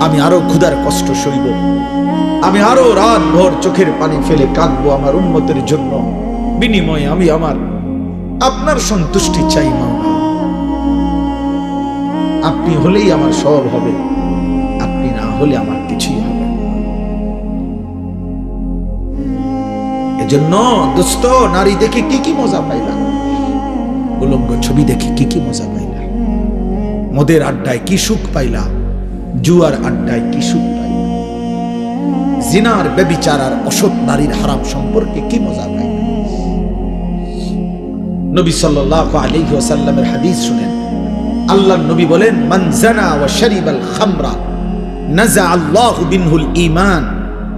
আমি আরো ক্ষুধার কষ্ট সইব, আমি আরো রাত ভর চোখের পানি ফেলে কাঁদবো আমার উম্মতের জন্য। বিনিময়ে আমি আপনার সন্তুষ্টি চাই মাওলা। আপনি হলেই আমার সব হবে, আপনি না হলে আমার কিছুই হবে। এজন্য দোস্ত, নারী দেখে কি কি মজা পাইলা, উলঙ্গ ছবি দেখে কি কি মজা পাইলা, মদের আড্ডায় কি সুখ পাইলা, জুয়ার আড্ডায় কি সুখ পাইলা, জিনার ব্যভিচার আর অসৎ নারীর হারাম সম্পর্কে কি মজা পাইলা। নবী সাল্লাল্লাহু আলাইহি ওয়াসাল্লামের হাদিস শুনেন, আল্লাহর নবী বলেন, মান জানা ওয়া শারিবাল খামরা নাযা আল্লাহু বিনহুল ঈমান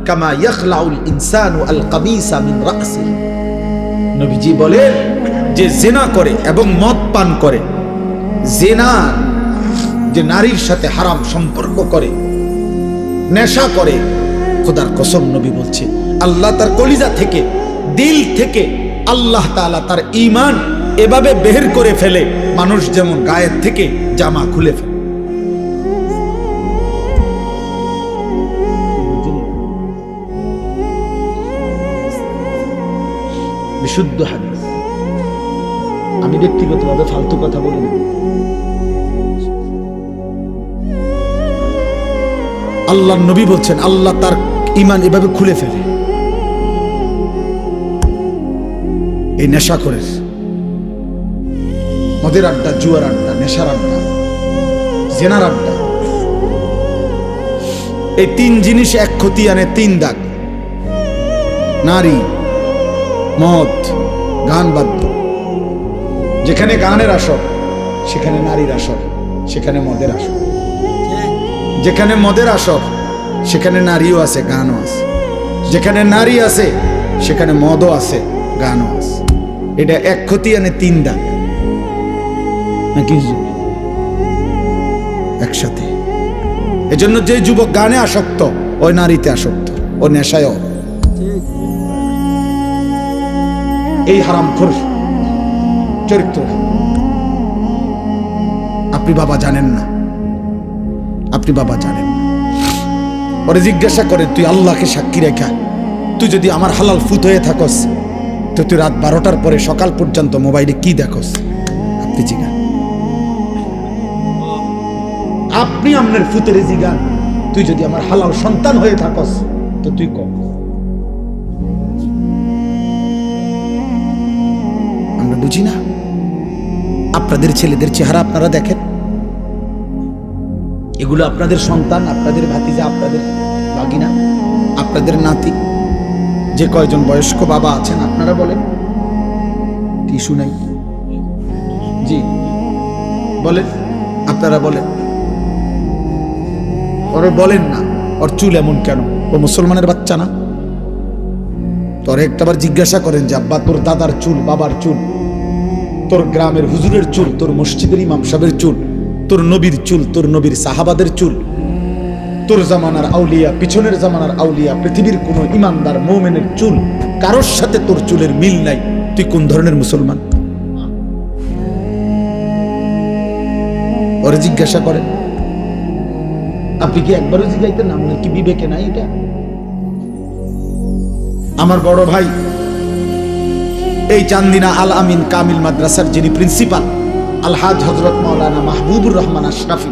কামা ইয়াখলাউল ইনসানু আল কামিসা মিন রাসিহি। নবীজি বলেন, যে জিনা করে এবং মদ পান করে, জিনা যে নারীর সাথে হারাম সম্পর্ক করে, নেশা করে, খোদার কসম নবী বলছে আল্লাহ তার কলিজা থেকে, দিল থেকে আল্লাহ তাআলা তার ঈমান এভাবে বের করে ফেলে, মানুষ যেমন গায়ের থেকে জামা খুলে ফেলে। বিশুদ্ধ হাদিস। আমি ব্যক্তিগতভাবে ফালতু কথা বলি না। আল্লাহর নবী বলছেন আল্লাহ তার ঈমান এভাবে খুলে ফেলে। এই নেশা করে, মদের আড্ডা, জুয়ার আড্ডা, নেশার আড্ডা, জেনার আড্ডা, এই তিন জিনিস এক ক্ষতি আনে, তিন দাগ। নারী, মদ, গান বাদ্য। যেখানে গানের আসর সেখানে নারীর আসর, সেখানে মদের আসর। যেখানে মদের আসর সেখানে নারীও আছে, গানও আছে। যেখানে নারী আছে সেখানে মদও আছে, গানও আছে। এটা এক ক্ষতি আনে, তিন দাগ নাকি একসাথে। এজন্য যে যুবক গানে আসক্ত, ওই নারীতে আসক্ত, ও নেশায়, এই হারামখোর চরিত্র। আপনি বাবা জানেন না, আপনি বাবা জানেন না। ওরে জিজ্ঞাসা করে, তুই আল্লাহকে সাক্ষী রেখা, তুই যদি আমার হালাল ফুত হয়ে থাকস, তো তুই রাত 12টার পরে সকাল পর্যন্ত মোবাইলে কি দেখস? আপনি জিগান, আপনি আপনার ফুতেরে জিগান, তুই যদি আমার হালাল সন্তান হয়ে থাকস, তো তুই কম। আমরা বুঝি না। আপনাদের ছেলেদের চেহারা আপনারা দেখেন, এগুলো আপনাদের সন্তান, আপনাদের ভাতিজা, আপনাদের ভাগিনা, আপনাদের নাতি। যে কয়জন বয়স্ক বাবা আছেন আপনারা বলেন, টিস্যু নাই? জি বলেন, আপনারা বলেন। ওরা বলেন না, ওর চুল এমন কেন? ও মুসলমানের বাচ্চা না? তোর একটাবার জিজ্ঞাসা করেন যে আব্বা, তোর দাদার চুল, বাবার চুল, তোর গ্রামের হুজুরের চুল, তোর মসজিদের ইমাম সাহেবের চুল, তোর নবীর চুল, তোর নবীর সাহাবাদের চুল, তোর জামানার আউলিয়া, পিছনের জামানার আউলিয়া, পৃথিবীর কোন ইমানদার মুমিনের চুল, কারোর সাথে তোর চুলের মিল নাই। তুই কোন ধরনের মুসলমান? ওরে জিজ্ঞাসা করেন। আপনি কি একবারও জিজ্ঞাইতেন না? আপনার কি বিবেকে নাই এটা? আমার বড় ভাই এই চান্দিনা আল আমিন কামিল মাদ্রাসার যিনি প্রিন্সিপাল, আলহাজ হযরত মাওলানা মাহবুবুর রহমান আশরাফি,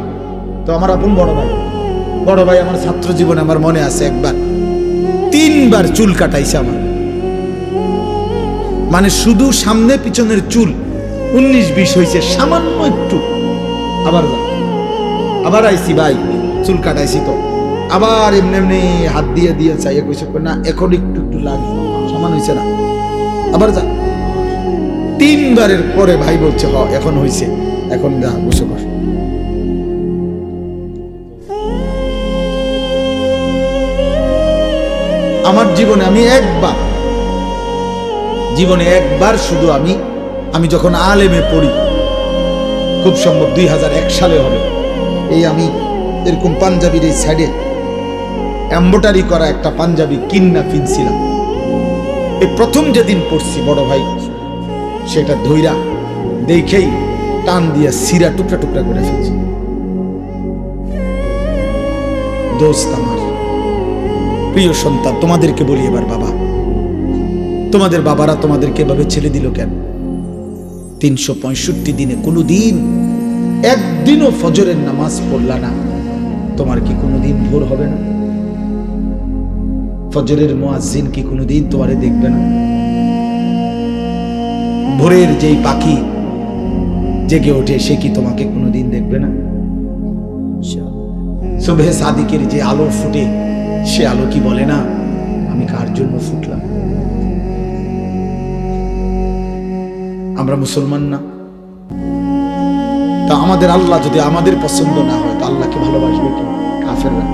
তো আমার আপন বড় ভাই। বড় ভাই আমার ছাত্র জীবনে আমার মনে আছে একবার 3 বার চুল কাটাইছে আমার, মানে শুধু সামনে পিছনের চুল 19-20 হয়েছে, সামান্য একটু। আবার আইছি ভাই, চুল কাটাইছি তো, আবার এমনি এমনি হাত দিয়ে দিয়ে চাইয়ে কইছে না এখন একটু একটু লাগে, সমান হয়েছে না, আবার যা। 3 বারের পরে ভাই বলছে হ এখন হয়েছে, এখন যা বসে বস। আমার জীবনে একবার শুধু আমি যখন আলেমে পড়ি, খুব সম্ভব 2001 সালে হবে, এই আমি এরকম পাঞ্জাবির এই সাইডে এমব্রয়ডারি করা একটা পাঞ্জাবি কিন্না ফিনছিলাম। এই প্রথম যেদিন পড়ছি বড় ভাই, সেটা ধইরা দেখেই টান দিয়া সিরা টুকরা টুকরা করে ফেলছি। দোস্ত আমার, প্রিয় সন্তান, তোমাদেরকে বলি এবার, বাবা, তোমাদের বাবারা তোমাদেরকে এভাবে ছেড়ে দিল কেন? 365 দিনে কোনোদিন একদিনও ফজরের নামাজ পড়লা না, তোমার কি কোনোদিন ভোর হবে না? ফজরের মুয়াজ্জিন কি কোনোদিন তোমারে দেখবে না? ভোরের যেই পাখি জেগে ওঠে সে কি তোমাকে কোনোদিন দেখবে না? সুবহে সাদিকের যে আলো ফুটে সে আলো কি বলে না আমি কার জন্য ফুটলাম? আমরা মুসলমান না? তা আমাদের আল্লাহ যদি আমাদের পছন্দ না হয় তো আল্লাহকে ভালোবাসবে কি? কাফেররা।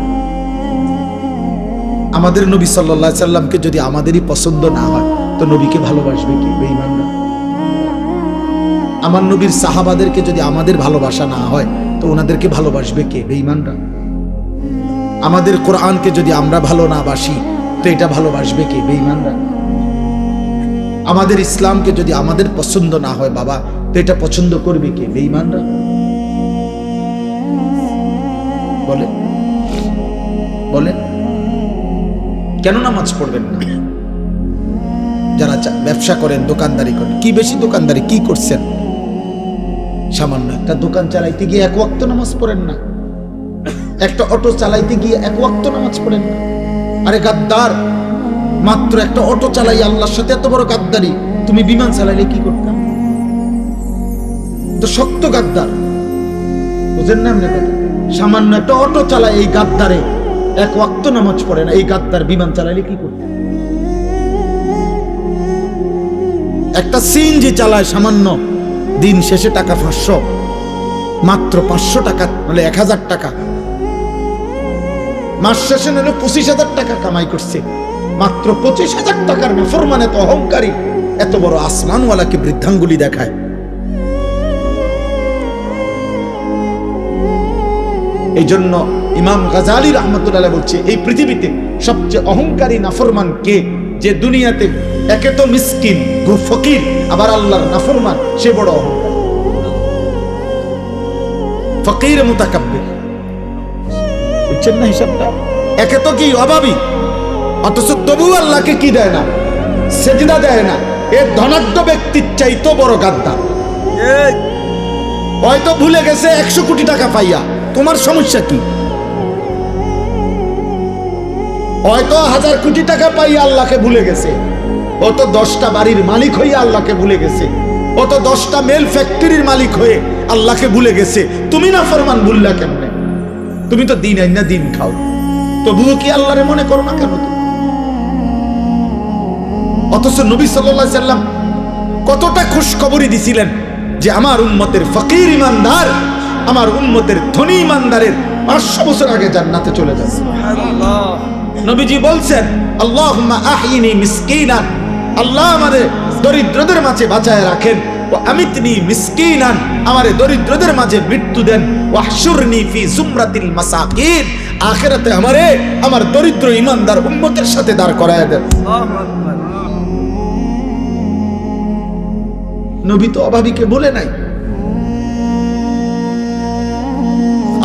আমাদের নবী সাল্লাল্লাহু আলাইহি সাল্লামকে যদি আমাদেরই পছন্দ না হয় তো নবীকে ভালোবাসবে কি? বেঈমানরা। আমার নবীর সাহাবাদেরকে যদি আমাদের ভালোবাসা না হয় তো ওনাদেরকে ভালোবাসবে কে? বেঈমানরা। আমাদের কোরআনকে যদি আমরা ভালো না বাসি তো এটা ভালোবাসবে কে? বেঈমানরা। আমাদের ইসলামকে যদি আমাদের পছন্দ না হয় বাবা তো এটা পছন্দ করবে কে? বেঈমানরা। বলে বলে কেন নামাজ পড়বেন না? যারা ব্যবসা করেন, দোকানদারি করেন, কি বেশি দোকানদারি কি করছেন? সামান্য একটা দোকান চালাইতে গিয়ে এক ওয়াক্ত নামাজ পড়েন না, একটা অটো চালাইতে গিয়ে এক ওয়াক্ত নামাজ পড়েন না। আরে গাদ্দার, মাত্র একটা অটো চালাই আল্লাহর সাথে এত বড় গাদ্দারি, তুমি বিমান চালাইলে কি করতাম? তো শক্ত গাদ্দার, বুঝেন না? এমনি কথা, সামান্য একটা অটো চালায় এই গাদ্দারে এক ওয়াক্ত নামাজ পড়ে না, এই গাদ্দার বিমান চালাইলে কি করতাম? একটা সিএনজি চালায় সামান্য, দিন শেষে টাকা 500, মাত্র 500 টাকা মানে 1000 টাকা, মাস শেষে নাহলে 25,000 টাকা কামাই করছে, মাত্র 25,000 টাকার নাফরমান এত অহংকারী, এত বড় আসমানওয়ালাকে বৃদ্ধাঙ্গুলি দেখায়। এই জন্য ইমাম গাজালি রাহমাতুল্লাহ বলছে এই পৃথিবীতে সবচেয়ে অহংকারী নাফরমান কে? যে দুনিয়াতে একে তো মিসকিন ফকির আবার আল্লাহর নাফরমান, সে বড় অহংকারী। ফকির মুতাকাব্বির, বুঝছেন না হিসাবটা? একে তো কি অভাবী, অথচ তবু আল্লাহকে কি দেয় না? সেজদা দেয় না। এ ধনাঢ্য ব্যক্তির চাইতো বড় গাদ্দার। হয়তো ভুলে গেছে 100 কোটি টাকা পাইয়া, তোমার সমস্যা কি? হয়তো 1000 কোটি টাকা পাইয়া আল্লাহকে ভুলে গেছে, ও তো 10টা বাড়ির মালিক হয়ে আল্লাহকে ভুলে গেছে, ও তো 10টা মেল ফ্যাক্টরির মালিক হয়ে আল্লাহকে ভুলে গেছে। তুমি না ফরমান ভুললা কেমনে? তুমি তো দিন আইনা দিন খাও, তবুও কি আল্লাহরে মনে করো না কেন? অথচ নবী সাল্লাল্লাহু আলাইহি সাল্লাম কতটা খুশখবরি দিছিলেন যে আমার উম্মতের ফকির ইমানদার, আমার উম্মতের ধনী ইমানদারের 500 বছর আগে জান্নাতে চলে যাবে। সুবহানাল্লাহ। নবীজি বলছেন আল্লাহুম্মা আহইনি মিসকিনান, আল্লাহ আমাদের দরিদ্রদের মাঝে বাঁচায় রাখেন, ওয়া আমিতনি মিসকিনান, আমারে দরিদ্রদের মাঝে মৃত্যু দেন, ওয়াহশুরনি ফি জুমরাতিল মাসাকিন, আখিরাতে আমারে আমার দরিদ্র ইমানদার উম্মতের সাথে দাঁড় করায় দেন। আল্লাহু আকবার। নবী তো অভাবীকে বলে নাই।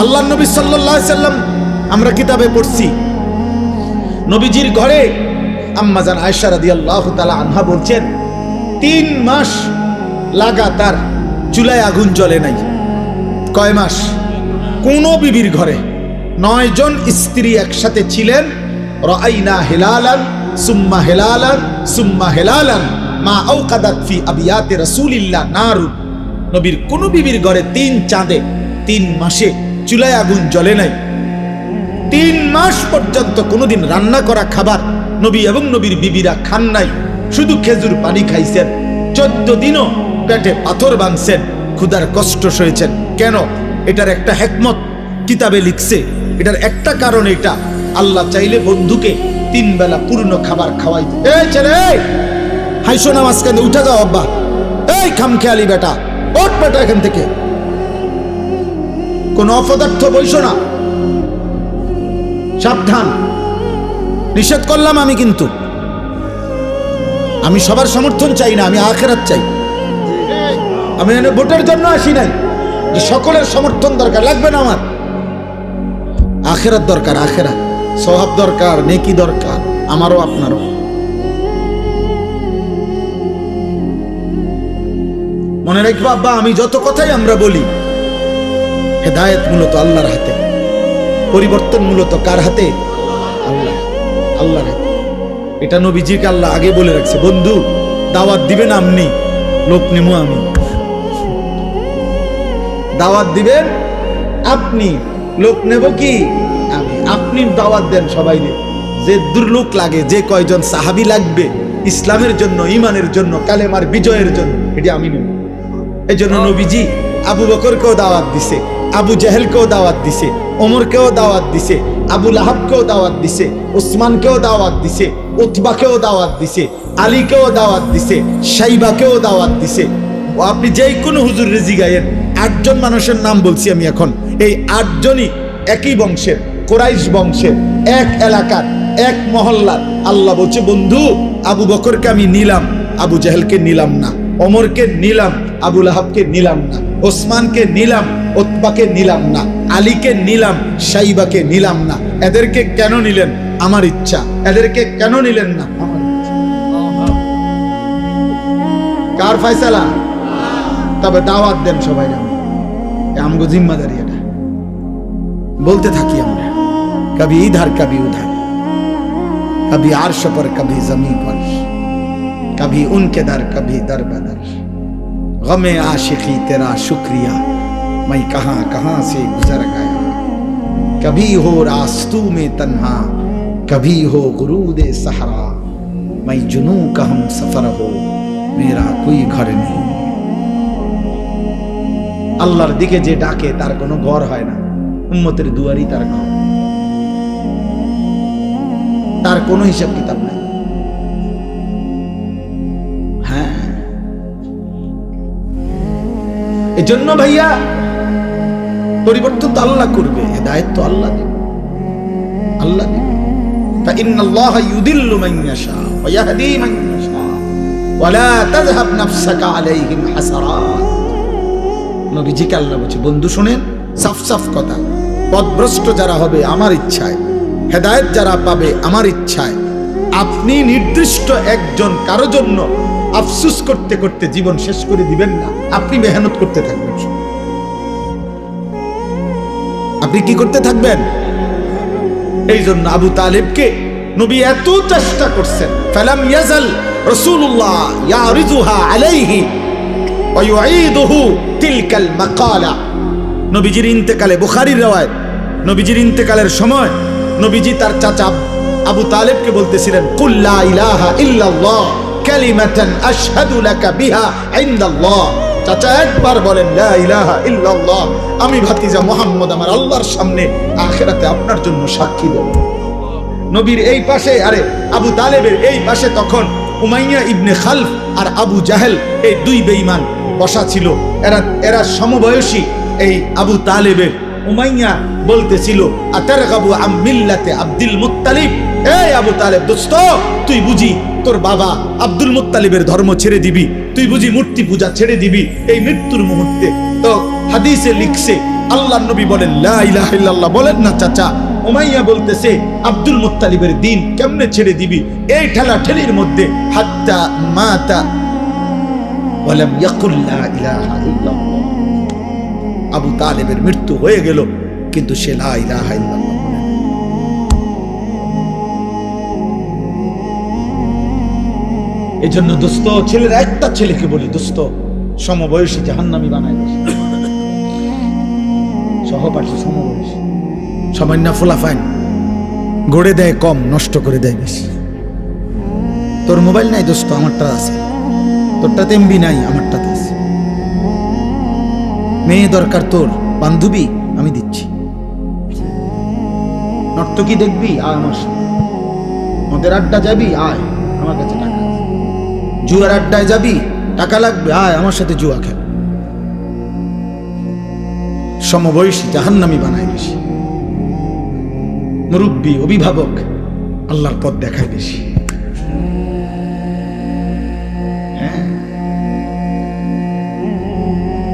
আল্লাহর নবী সাল্লাল্লাহু আলাইহি সাল্লাম আমরা কিতাবে পড়ছি, নবীজির ঘরে আম্মা জান আয়েশা রাদিয়াল্লাহু তাআলা আনহা বলছেন 3 মাস লাগাতার চুলায় আগুন জ্বলে নাই। কয় মাস? কোন বিবির ঘরে 9 জন স্ত্রী একসাথে ছিলেন। রাআইনা হিলালান সুম্মা হিলালান সুম্মা হিলালান মা আওকাদাত ফি আবিয়াতি রাসূলিল্লাহ নারু, নবীর কোন বিবির ঘরে 3 চাঁদে 3 মাসে চুলায় আগুন জ্বলে নাই। 3 মাস পর্যন্ত কোনোদিন রান্না করা খাবার নবী এবং নবীর বিবিরা খান নাই, শুধু খেজুর পানি খাইছেন। 14 দিনও পেটে পাথর বাঁধছেন, ক্ষুধার কষ্ট সয়েছেন। কেন? এটার একটা হিকমত কিতাবে লিখছে। এটার একটা কারণ এটা, আল্লাহ চাইলে বন্ধুকে 3 বেলা পূর্ণ খাবার খাওয়াই। এই ছেলে, হাইসো না মাঝখানে, উঠে যাও আব্বা। এই খামখেয়ালি বেটা, ওঠ বেটা এখান থেকে, কোন অপদার্থ বইসো না, সাবধান। নিষেধ করলাম আমি, কিন্তু আমি সবার সমর্থন চাই না, আমি আখিরাত চাই। আমি এখানে ভোটের জন্য আসি নাই যে সকলের সমর্থন দরকার লাগবে না আমার। আখেরাত দরকার, আখেরাত সওয়াব দরকার, নেকি দরকার, আমারও আপনারও। মনে রাখবো আব্বা, আমি যত কথাই আমরা বলি, হেদায়েত মূলত আল্লাহর হাতে, পরিবর্তন মূলত কার হাতে? আল্লাহ, আল্লাহর হাতে। এটা নবীজিকে আল্লাহ আগে বলে রাখছে, বন্ধু দাওয়াত দিবেন আপনি, লোক নেমো আমি। দাওয়াত দিবেন আপনি, লোক নেব কি আমি। আপনি দাওয়াত দেন সবাই, যে দুর্লোক লাগে, যে কয়জন সাহাবী লাগবে ইসলামের জন্য, ইমানের জন্য, কালেমার বিজয়ের জন্য, এটা আমি নেব। এই জন্য নবীজি আবু বকরকেও দাওয়াত দিছে, আবু জাহেলকেও দাওয়াত দিছে, ওমরকেও দাওয়াত দিছে, আবু লাহাবকেও দাওয়াত দিছে, উসমানকেও দাওয়াত দিছে, উতবাকেও দাওয়াত দিছে, আলীকেও দাওয়াত দিছে, শাইবাকেও দাওয়াত দিছে। আপনি যেই কোনো হুজুর রেজি গায়েন, 8 জন মানুষের নাম বলছি আমি এখন, এই 8 জনই একই বংশের, কুরাইশ বংশের, এক এলাকার, এক মহল্লার। আল্লাহ বলছে, বন্ধু আবু বকরকে আমি নিলাম, আবু জাহেলকে নিলাম না, ওমরকে নিলাম, আবু লাহাবকে নিলাম না, ওসমানকে নিলাম, উতবাকে নিলাম না, আলীকে নিলাম, শাইবাকে নিলাম না। এদেরকে কেন নিলেন? আমার ইচ্ছা। এদেরকে কেন নিলেন না? আমার ইচ্ছা। কার ফয়সালা? তবে দাওয়াত দেন সবাই, আমগো জিম্মাদারি এটা। বলতে থাকি আমরা, কবি ইধার কবি উধার, कभी अर्श पर कभी जमीन पर, कभी उनके दर कभी दर बदर, गमे आशिकी तेरा शुक्रिया मैं कहां कहां से गुजर गया, कभी हो रास्तों में तन्हा कभी हो गुरूदे सहरा, मैं जुनू का हम सफर हो मेरा कोई घर नहीं। আল্লাহর দিকে যে ডাকে তার কোনো ঘর হয় না, উম্মতের দুয়ারই তার ঘর, তার কোনো হিসাব কিতাব নাই। হ্যাঁ, এজন্য ভাইয়া পরিবর্তন তো আল্লাহ করবে, হেদায়েত তো আল্লাহ দিবে, আল্লাহ দিবে। ফাইন্নাল্লাহা ইউদিল্লু মান ইয়াশা ওয়া ইয়াহদি মান ইয়াশা ওয়া লা তাযহাব নাফসাকা আলাইহিম হাসারাত। নবীজিকে আল্লাহ বলছে, বন্ধু শুনেন, সাফ সাফ কথা, পথভ্রষ্ট যারা হবে আমার ইচ্ছায়, হেদায়েত যারা পাবে আমার ইচ্ছায়। আপনি নির্দিষ্ট একজন কারো জন্য আফসোস করতে করতে জীবন শেষ করে দিবেন না, আপনি মেহনত করতে থাকবেন। আপনি কি করতে থাকবেন? এই জন্য আবু তালেবকে নবী এত চেষ্টা করছেন, ফালাম ইয়াজাল রাসূলুল্লাহ ইয়ারিজুহা আলাইহি ওয়া ইউঈদুহু তিলকাল মাকালা। নবীজির ইন্তেকালে, বুখারীর রওয়ায়াত, নবীজির ইন্তেকালের সময় নবীজি তার চাচা আবু তালেবকে বলতেছিলেন, কুল লা ইলাহা ইল্লাল্লাহ কালিমাতান আশহাদু লাকা বিহা ইনদাল্লাহ। চাচা একবার বলেন লা ইলাহা ইল্লাল্লাহ, আমি ভাতিজা মুহাম্মদ আমার আল্লাহর সামনে আখিরাতে আপনার জন্য সাক্ষী দেব। নবীর এই পাশে, আরে আবু তালেবের এই পাশে তখন উমাইয়া ইবনে খালফ আর আবু জাহেল, এই 2 বেঈমান বসা ছিল। এরা সমবয়সী। এই আবু তালেবের উমাইয়া বলতেছিল, আতারগাবু আম মিল্লাতে আব্দুল মুত্তালিব। এই আবু তালেব দোস্ত, তুই বুঝি তোর বাবা আব্দুল মুত্তালিবের ধর্ম ছেড়ে দিবি? তুই বুঝি মূর্তি পূজা ছেড়ে দিবি এই মৃত্যুর মুহূর্তে? তো হাদিসে লিখছে, আল্লাহর নবী বলেন লা ইলাহা ইল্লাল্লাহ বলেন না চাচা। উমাইয়া বলতেছে, আব্দুল মুত্তালিবের দিন কেমনে ছেড়ে দিবি? এই ঠেলাঠেলির মধ্যে হাত্তা মাতা ওয়ালাম ইয়াকুল লা ইলাহা ইল্লাল্লাহ। আবু তালেবের মৃত্যু হয়ে গেল, কিন্তু সে লা ইলাহা ইল্লাল্লাহ বলে না। এজন্য দোস্ত, ছেলেরা একটা ছেলেকে বলি, দোস্ত সমবয়সী জাহান্নামী বানায় দেয়, সহপাঠী সমবয়সী, সামান্য ফুলাফাইন গড়ে দেয় কম, নষ্ট করে দেয় বেশি। তোর মোবাইল নাই দোস্ত, আমারটা আছে। তোরটাতে এমবি নাই, আমারটাতে আছে। মেয়ে দরকার তোর, বান্ধবী আমি দিচ্ছি। নর্তকী দেখবি, আয় আমার সাথে। মদের আড্ডা যাবি, আয় আমার কাছে টাকা আছে। জুয়ার আড্ডায় যাবি, টাকা লাগবে, আয় আমার সাথে জুয়া খেল। সমবয়সী জাহান্নামী বানায় বেশি। মুরব্বী, অভিভাবক আল্লাহর পথ দেখায় বেশি।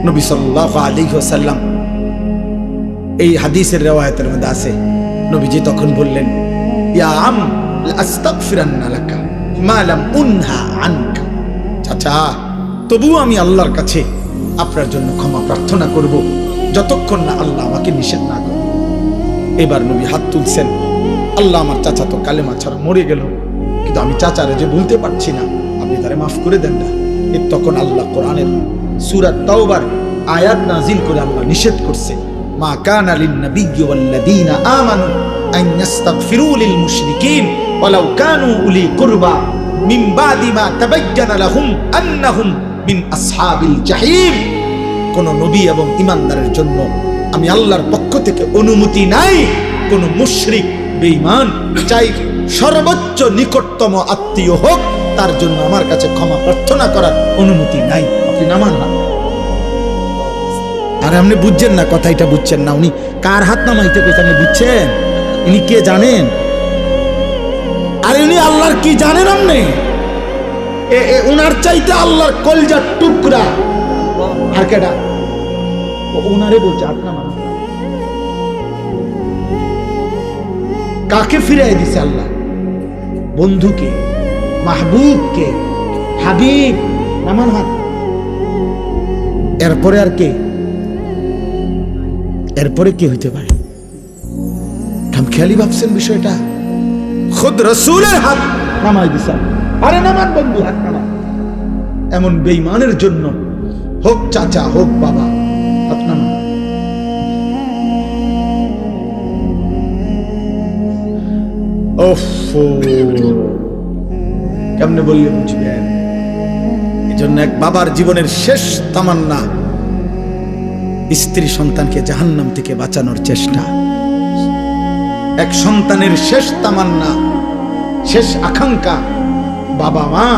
নবী সাল্লাল্লাহু আলাইহি ওয়াসাল্লাম এই হাদিসের রিওয়ায়াতের মধ্যে আছে, নবীজি তখন বললেন, ইয়া আম আস্তাগফিরান্না লাকা মা লাম উনহা আনকা। চাচা, তবুও আমি আল্লাহর কাছে আপনার জন্য ক্ষমা প্রার্থনা করব যতক্ষণ না আল্লাহ আমাকে নিষেধ না করে। এবার নবী হাত তুলছেন, আল্লাহ আমার চাচা তো কালেমা ছাড়া মরে গেল, কিন্তু আমি চাচারে যে বলতে পারছি না, আপনি তারে মাফ করে দেন না। তখন আল্লাহ কোরআনের সূরা তাওবার আয়াত নাজিল করে আল্লাহ নিষেধ করছে, মা কানা লিন নাবিয়্যি ওয়াল্লাযীনা আমানু আন ইস্তাগফিরু লিল মুশরিকিন ওয়ালাউ কানু উলি কুরবা মিন বাদি মা তাবায়্যানা লাহুম আন্নাহুম মিন আসহাবিল জাহিম। কোন নবী এবং ঈমানদারের জন্য আমি আল্লাহর পক্ষ থেকে অনুমতি নাই কোন মুশরিক বেঈমান চাই সর্বোচ্চ নিকটতম আত্মীয় হোক, তার জন্য আমার কাছে ক্ষমা প্রার্থনা করার অনুমতি নাই। আপনি নামান না। আর আপনি বুঝছেন না, কথা এটা বুঝছেন না। উনি কার হাত নামাইতে কইতে আপনি বুঝছেন? ইনি কে জানেন? আর উনি আল্লাহর কি জানেন? আপনি উনার চাইতে আল্লাহর কলজার টুকরা আর কেডা? উনারে বলছে হাত নামান। কাকে ফিরাই দিছে আল্লাহ? বন্ধুকে, মাহবুবকে, হাবিব। নামান হাত। এরপরে আর কে? এরপরে কি হইতে পারে? খামখেয়ালি ভাবছেন বিষয়টা? খুদ রাসূলের হাত নামাই দিছে। আরে নামান বন্ধু, হাত নামান। এমন বেঈমানের জন্য হোক চাচা হোক বাবা, হাত নামান। কেমনে বললে বুঝবেন? এই জন্য এক বাবার জীবনের শেষ তামান্না স্ত্রী সন্তানকে জাহান্নাম থেকে বাঁচানোর চেষ্টা। এক সন্তানের শেষ তামান্না, শেষ আকাঙ্ক্ষা বাবা মা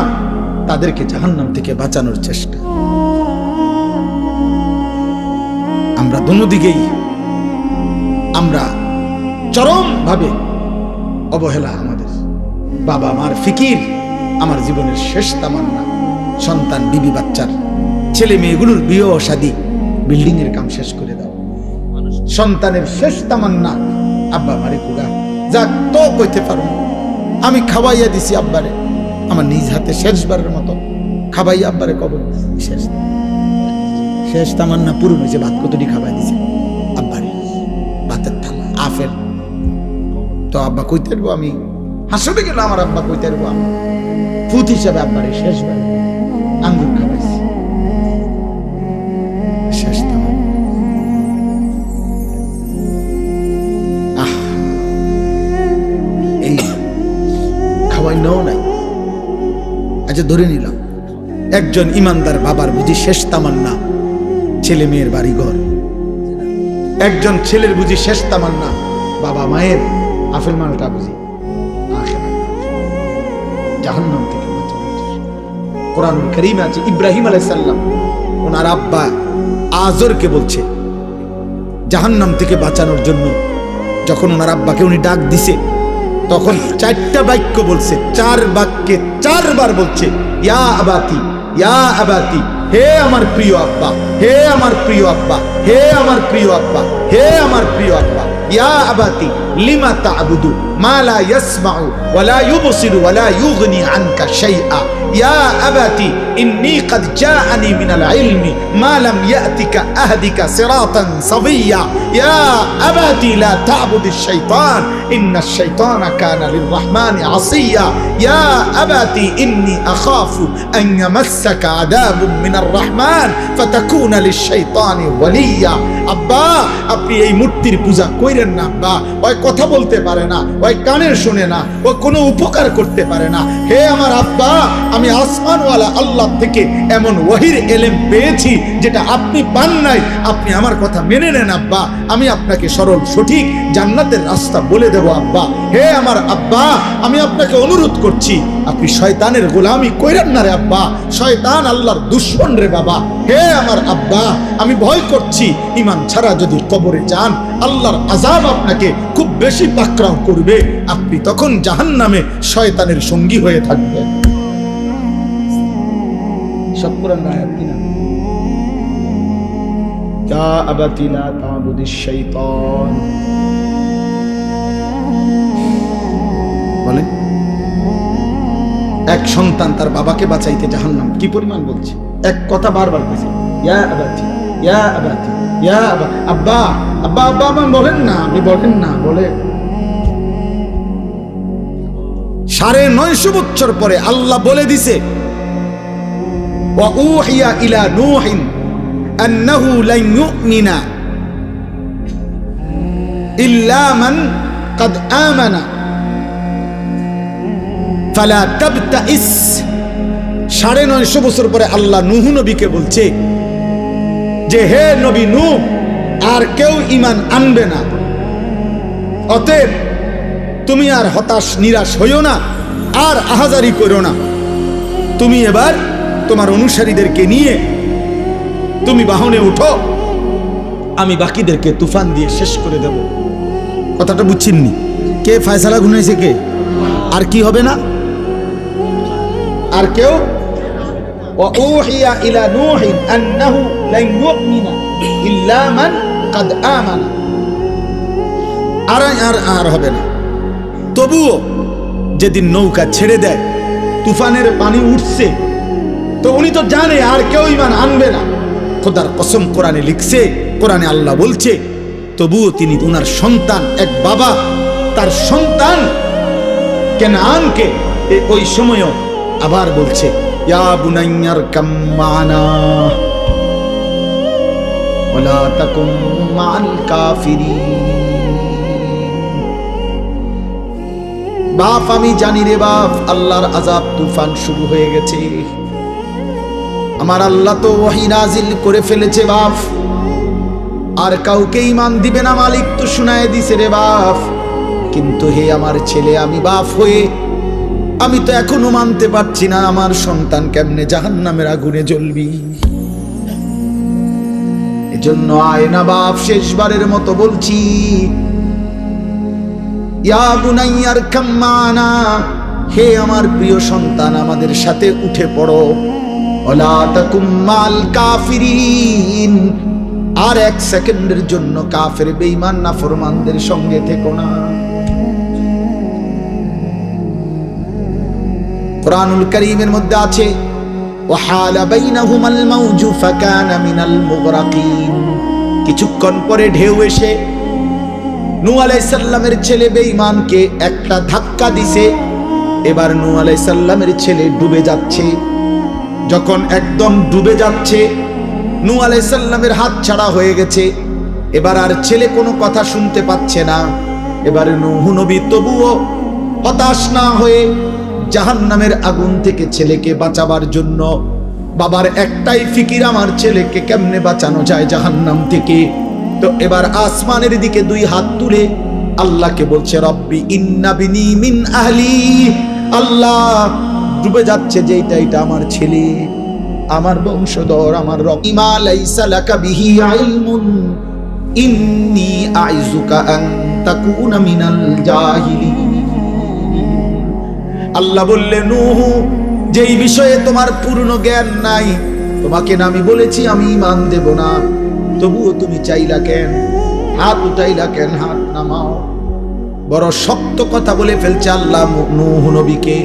তাদেরকে জাহান্নাম থেকে বাঁচানোর চেষ্টা। আমরা দুদিকেই আমরা চরম ভাবে অবহেলা। আমাদের বাবা মার ফিকির আমার জীবনের শেষ তামান্না। সন্তান, বিবি, বাচ্চার ছেলে মেয়েগুলোর বিয়ে শাদী, বিল্ডিং এর কাম শেষ করে দাও। সন্তানের শেষ তামান্না আব্বা মারে কুড়া যাক তো কইতে পারো, আমি খাওয়াইয়া দিছি আব্বারে, আমার নিজ হাতে শেষবারের মতো খাওয়াইয়া আব্বারে কবর শেষ। শেষ তামান্না পূরণ হয়েছে। ভাত কতটি খাওয়াই দিছে আব্বারে, ভাতের থালা আফের। তো আব্বা কইতে পারবো, আমি হাসতে গেলে আমার আব্বা কইতে পারবো, আমি ফুত হিসাবে আব্বারে শেষবার আঙ্গুর খাওয়াইছি। শেষ তামান্না। এই খাওয়াই নাও নাই। আচ্ছা ধরে নিলাম একজন ইমানদার বাবার বুঝি শেষ তামান্না ছেলে মেয়ের বাড়ি ঘর। একজন ছেলের বুঝি শেষ তামান্না বাবা মায়ের আফেল মালটা বুঝি জাহান্নাম থেকে বাঁচানোর চেষ্টা। কোরআনুল কারীমে আছে ইব্রাহিম আলাইহিস সালাম ওনার আব্বা আজরকে বলছে জাহান্নাম থেকে বাঁচানোর জন্য। যখন ওনার আব্বাকে উনি ডাক দিছে তখন চারটা বাক্য বলছে, 4 বাক্যে 4 বার বলছে ইয়া আবাতি, ইয়া আবাতি, হে আমার প্রিয় আব্বা, হে আমার প্রিয় আব্বা, হে আমার প্রিয় আব্বা, হে আমার প্রিয় আব্বা। ইয়া আবাতি লিমা তা'বুদু মা লা ইয়াসমাউ ওয়া লা ইউবসিরু ওয়া লা ইউগনি আনকা শাইআ। ইয়া আবাতি ইন্নী ক্বাদ জাআনি মিনাল ইলমি মা লাম ইয়াতিকা আহদিকা সিরাতান সাবিয়্যা। ইয়া আবাতি লা তা'বুদিশ শাইতান ইন্নাশ শাইতানা কানা লিররহমানি আসিয়্যা। ইয়া আবাতি ইন্নী আখাফু আন ইয়ামাসসাকা আযাবুম মিনার রহমান ফাতাকুনা লিশ-শাইতানি ওয়ালিয়্যা। আব্বা আপনি এই মূর্তির পূজা কইরেন না আব্বা, ওই কথা বলতে পারে না, ওই কানের শুনে না, ও কোনো উপকার করতে পারে না। হে আমার আব্বা, আমি আসমানওয়ালা আল্লাহ থেকে এমন ওয়াহির ইলম পেয়েছি যেটা আপনি পান নাই। আপনি আমার কথা মেনে নেন আব্বা, আমি আপনাকে সরল সঠিক জান্নাতের রাস্তা বলে দেব আব্বা। হে আমার আব্বা, আমি আপনাকে অনুরোধ করছি আপনি শয়তানের গোলামি কইরেন না রে আব্বা, শয়তান আল্লাহর দুশমন রে বাবা। হে আমার আব্বা, আমি ভয় করছি ঈমান ছাড়া যদি কবরে যান আল্লাহর আযাব আপনাকে খুব বেশি পাকড়াও করবে, আপনি তখন জাহান্নামে শয়তানের সঙ্গী হয়ে থাকবেন। সব কোরআন আয়াত কিনা? ইয়া আবাতি লা তা'বুদিশ শাইতান এক সন্তান তার বাবাকে বাঁচাইতে জাহান্নাম কি পরিমাণ বলছে, এক কথা বারবার বলছে, ইয়া আবাতি ইয়া আবাতি ইয়া আবা, আব্বা আব্বা আব্বা আমার বলেন না, আপনি বলেন না, বলে 950 বছর পরে আল্লাহ বলে দিছে, ওয়া উহিয়া ইলা নূহিন আন্নাহু লান ইউমিনা ইল্লা মান ক্বাদ আমানা ফালা তাবতাইস। 950 বছর পরে আল্লাহ নূহ নবীকে বলছে যে হে নবী নূহ, আর কেউ ঈমান আনবে না, অতএব তুমি আর হতাশ নিরাশ হইও না, আর আহাজারি করো না, তুমি এবার তোমার অনুসারীদেরকে নিয়ে তুমি বাহনে উঠো, আমি বাকিদেরকে তুফান দিয়ে শেষ করে দেব। কথাটা বুঝছেননি? কে ফয়সালা গুনাইছে? কে? আর কি হবে না? আর কেউ? ওয়াউহিয়া ইলা নূহিন আন্নাহু লান ইউমিনা ইল্লা মান ক্বাদ আমানা। আর হবে না। তবুও যেদিন নৌকা ছেড়ে দেয়, তুফানের পানি উঠছে, তো উনি তো জানে আর কেউ ঈমান আনবে না। খোদার কসম কোরআনে লিখছে, কোরআনে আল্লাহ বলছে, তবুও তিনি ওনার সন্তান, এক বাবা তার সন্তান কেনানকে ওই সময়ও আবার বলছে, ইয়া বুনাইয়ার কাম্মানা ওয়ালা তাকুম মাআল কাফিরিন। বাপ আমি জানি রে বাপ, আল্লাহর আযাব তুফান শুরু হয়ে গেছে, আমার আল্লাহ তো ওহী নাজিল করে ফেলেছে বাপ, আর কাউকে ঈমান দিবে না মালিক তো শুনায় দিছে রে বাপ। কিন্তু হে আমার ছেলে, আমি বাপ হয়ে আমি তো এখনো মানতে পারছি না আমার সন্তান কেমনে জাহান্নামের আগুনে জ্বলবি। এজন্য আয় না বাপ, শেষবারের মতো বলছি, ইয়া বুনাইয়ার কাম্মানা, হে আমার প্রিয় সন্তান আমাদের সাথে উঠে পড়ো, ওয়ালা তাকুম মাল কাফিরিন, আর এক সেকেন্ডের জন্য কাফের বেঈমান নাফরমানদের সঙ্গে থেকো না। কুরআনুল কারীমের মধ্যে আছে, ওয়াহালা বাইনাহুমাল মাউজু ফাকানা মিনাল মুগরাকিন। কিছুক্ষণ পরে ঢেউ এসে নূহ আলাইহিস সালামের ছেলে বেঈমানকে একটা ধাক্কা দিছে, এবার নূহ আলাইহিস সালামের ছেলে ডুবে যাচ্ছে। যখন একদম ডুবে যাচ্ছে, নূহ আলাইহিস সালামের হাত ছাড়া হয়ে গেছে, এবার আর ছেলে কোনো কথা শুনতে পাচ্ছে না। এবারে নূহ নবী তবুও হতাশ না হয়ে জাহান্নামের আগুন থেকে ছেলেকে বাঁচাবার জন্য, বাবার একটাই ফিকির, আমার ছেলেকে কেমনে বাঁচানো যায় জাহান্নাম থেকে। তো এবার আসমানের দিকে 2 হাত তুলে আল্লাহকে বলছে, রব্বি ইন্না বিনি মিন আহলি, আল্লাহ ডুবে যাচ্ছে যেটা, এটা আমার ছেলে, আমার বংশধর, আমার রকিমা লাইসা লাকা বিহি ইলমুন ইন্নী আইযুকা আন তাকুনা মিনাল জাহিলিন। আল্লাহ বললেন, নূহ, যেই বিষয়ে তোমার পূর্ণ জ্ঞান নাই, তোমাকে না আমি বলেছি আমি ঈমান দেব না, তবুও তুমি চাইলা কেন, হাত উঠাইলা কেন, হাত নামাও। বড় শক্ত কথা বলে ফেলছে আল্লাহ নূহ নবীকে।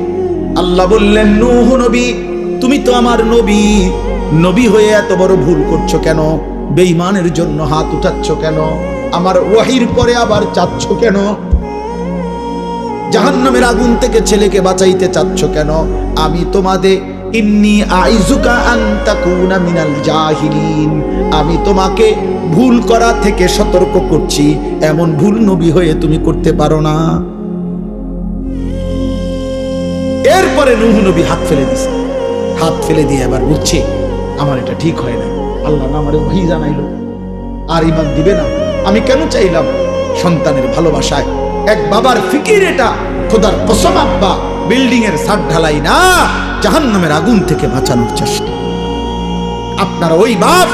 আল্লাহ বললেন, নূহ নবী, তুমি তো আমার নবী, নবী হয়ে এত বড় ভুল করছো কেন? বেঈমানের জন্য হাত উঠাচ্ছ কেন? আমার ওয়াহির পরে আবার চাচ্ছ কেন? জাহান্নামের আগুন থেকে ছেলেকে বাঁচাইতে চাচ্ছ কেন? আমি তোমাদের ইন্নী আইযুকা আন তাকুনা মিনাল জাহিলিন, আমি তোমাকে ভুল করা থেকে সতর্ক করছি, এমন ভুল নবী হয়ে তুমি করতে পারো না। এরপরে নূহ নবী হাত ফেলে দিছে, হাত ফেলে দিয়ে এবার বলছে, আমার এটা ঠিক হয় না, আল্লাহ না আমারে ওহী জানাইলো, আর ঈমান দিবে না। আমি কেন চাইলাম সন্তানের ভালোবাসায়, এক বাবার ফিকির এটা, খোদার কসম আব্বা, বিল্ডিং এর ছাদ ঢালাই না, জাহান্নামের আগুন থেকে বাঁচানোর চেষ্টা। আপনারা ওই বাপ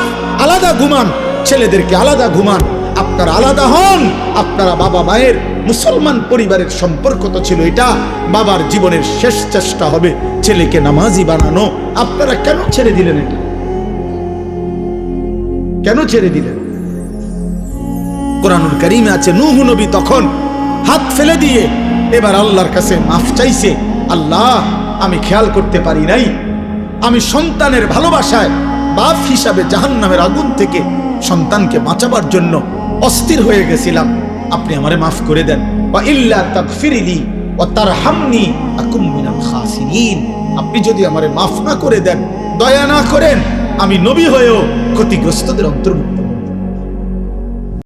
আলাদা ঘুমান, ছেলেদেরকে আলাদা ঘুমান, আপনারা আলাদা হন। আপনারা বাবা মায়ের মুসলমান পরিবারের সম্পর্ক তো ছিল এটা, বাবার জীবনের শেষ চেষ্টা হবে ছেলেকে নামাজি বানানো। আপনারা কেন ছেড়ে দিলেন এটা? কেন ছেড়ে দিলেন? কুরআনুল কারীমে আছে, নূহ নবী তখন হাত ফেলে দিয়ে এবার আল্লাহর কাছে মাফ চাইছে, আল্লাহ আমি খেয়াল করতে পারি নাই। আমি সন্তানের ভালোবাসায় বাপ হিসাবে জাহান্নামের আগুন থেকে সন্তানকে বাঁচাবার জন্য অস্থির হয়ে গেছিলাম। আপনি আমারে মাফ করে দেন। ওয়া ইল্লা তাগফিরলি ওয়া তারহামনি আকুম মিনাল খাসিরিন। আপনি যদি আমারে মাফ না করে দেন, দয়া না করেন, আমি নবী হয়েও ক্ষতিগ্রস্তদের অন্তর্ভুক্ত